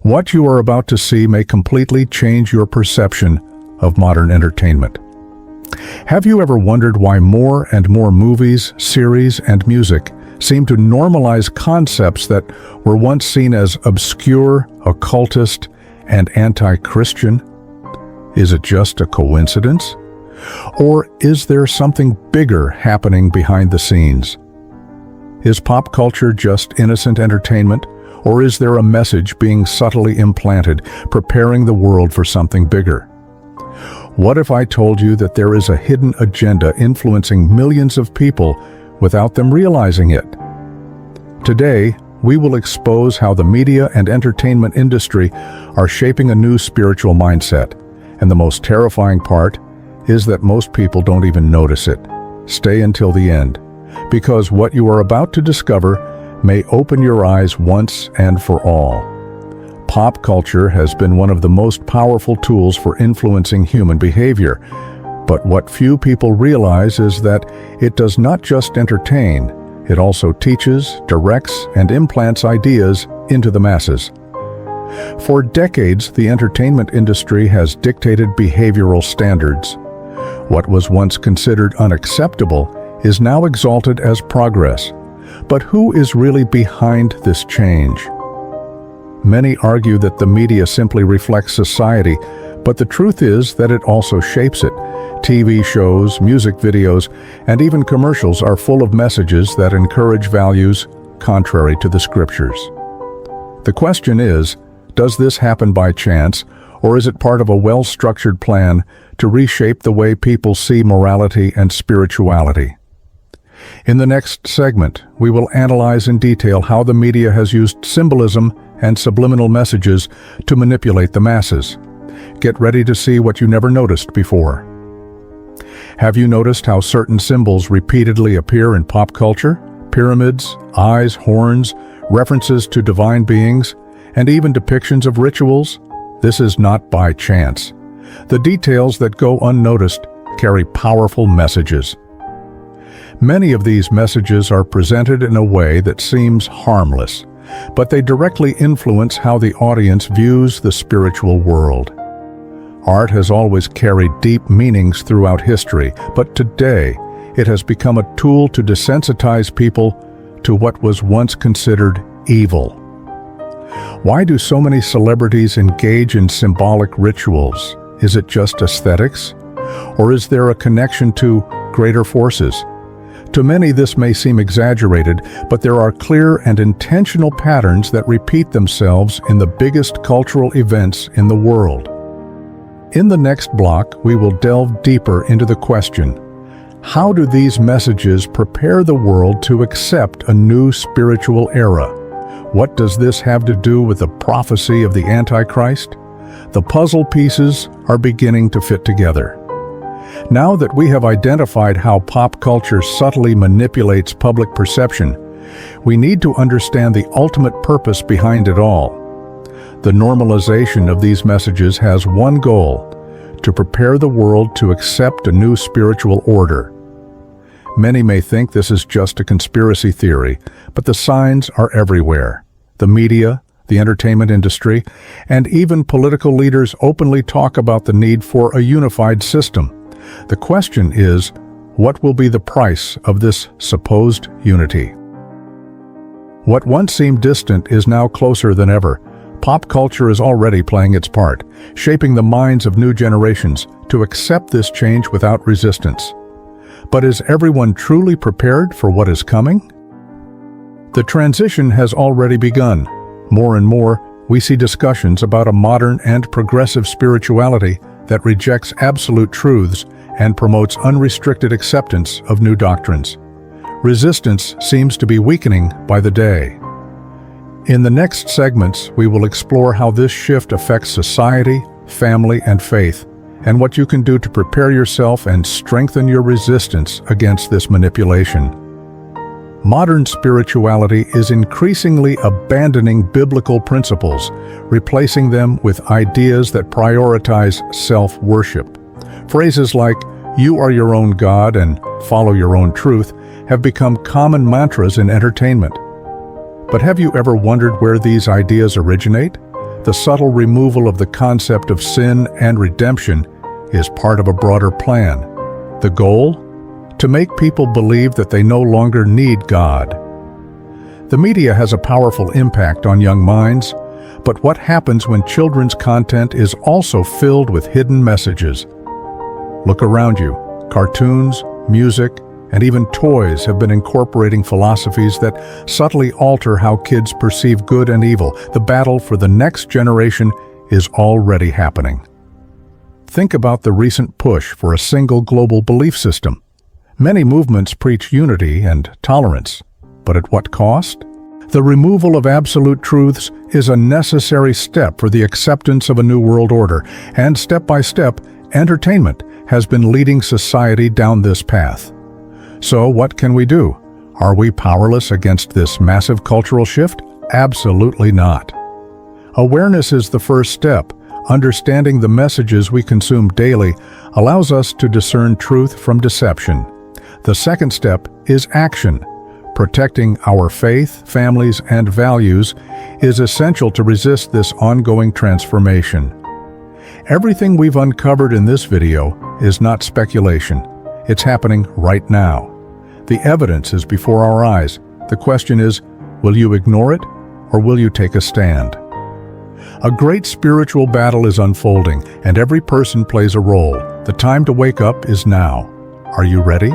What you are about to see may completely change your perception of modern entertainment. Have you ever wondered why more and more movies, series, and music seem to normalize concepts that were once seen as obscure, occultist, and anti-Christian? Is it just a coincidence? Or is there something bigger happening behind the scenes? Is pop culture just innocent entertainment, or is there a message being subtly implanted, preparing the world for something bigger? What if I told you that there is a hidden agenda influencing millions of people without them realizing it? Today, we will expose how the media and entertainment industry are shaping a new spiritual mindset, and the most terrifying part is that most people don't even notice it. Stay until the end, because what you are about to discover may open your eyes once and for all. Pop culture has been one of the most powerful tools for influencing human behavior, but what few people realize is that it does not just entertain, it also teaches, directs, and implants ideas into the masses. For decades, the entertainment industry has dictated behavioral standards. What was once considered unacceptable is now exalted as progress. But who is really behind this change? Many argue that the media simply reflects society, but the truth is that it also shapes it. TV shows, music videos, and even commercials are full of messages that encourage values contrary to the scriptures. The question is, does this happen by chance, or is it part of a well-structured plan to reshape the way people see morality and spirituality? In the next segment, we will analyze in detail how the media has used symbolism and subliminal messages to manipulate the masses. Get ready to see what you never noticed before. Have you noticed how certain symbols repeatedly appear in pop culture? Pyramids, eyes, horns, references to divine beings, and even depictions of rituals? This is not by chance. The details that go unnoticed carry powerful messages. Many of these messages are presented in a way that seems harmless, but they directly influence how the audience views the spiritual world. Art has always carried deep meanings throughout history, but today it has become a tool to desensitize people to what was once considered evil. Why do so many celebrities engage in symbolic rituals? Is it just aesthetics? Or is there a connection to greater forces? To many, this may seem exaggerated, but there are clear and intentional patterns that repeat themselves in the biggest cultural events in the world. In the next block, we will delve deeper into the question, how do these messages prepare the world to accept a new spiritual era? What does this have to do with the prophecy of the Antichrist? The puzzle pieces are beginning to fit together. Now that we have identified how pop culture subtly manipulates public perception, we need to understand the ultimate purpose behind it all. The normalization of these messages has one goal: to prepare the world to accept a new spiritual order. Many may think this is just a conspiracy theory, but the signs are everywhere. The media, the entertainment industry, and even political leaders openly talk about the need for a unified system. The question is, what will be the price of this supposed unity? What once seemed distant is now closer than ever. Pop culture is already playing its part, shaping the minds of new generations to accept this change without resistance. But is everyone truly prepared for what is coming? The transition has already begun. More and more, we see discussions about a modern and progressive spirituality that rejects absolute truths and promotes unrestricted acceptance of new doctrines. Resistance seems to be weakening by the day. In the next segments, we will explore how this shift affects society, family, and faith, and what you can do to prepare yourself and strengthen your resistance against this manipulation. Modern spirituality is increasingly abandoning biblical principles, replacing them with ideas that prioritize self-worship. Phrases like, "You are your own God" and "follow your own truth" have become common mantras in entertainment. But have you ever wondered where these ideas originate? the subtle removal of the concept of sin and redemption is part of a broader plan. The goal? To make people believe that they no longer need God. The media has a powerful impact on young minds, but what happens when children's content is also filled with hidden messages? Look around you. Cartoons, music, and even toys have been incorporating philosophies that subtly alter how kids perceive good and evil. The battle for the next generation is already happening. Think about the recent push for a single global belief system. Many movements preach unity and tolerance, but at what cost? The removal of absolute truths is a necessary step for the acceptance of a new world order, and step by step, entertainment has been leading society down this path. So what can we do? Are we powerless against this massive cultural shift? Absolutely not. Awareness is the first step. Understanding the messages we consume daily allows us to discern truth from deception. The second step is action. Protecting our faith, families, and values is essential to resist this ongoing transformation. Everything we've uncovered in this video is not speculation. It's happening right now. The evidence is before our eyes. The question is, will you ignore it, or will you take a stand? A great spiritual battle is unfolding, and every person plays a role. The time to wake up is now. Are you ready?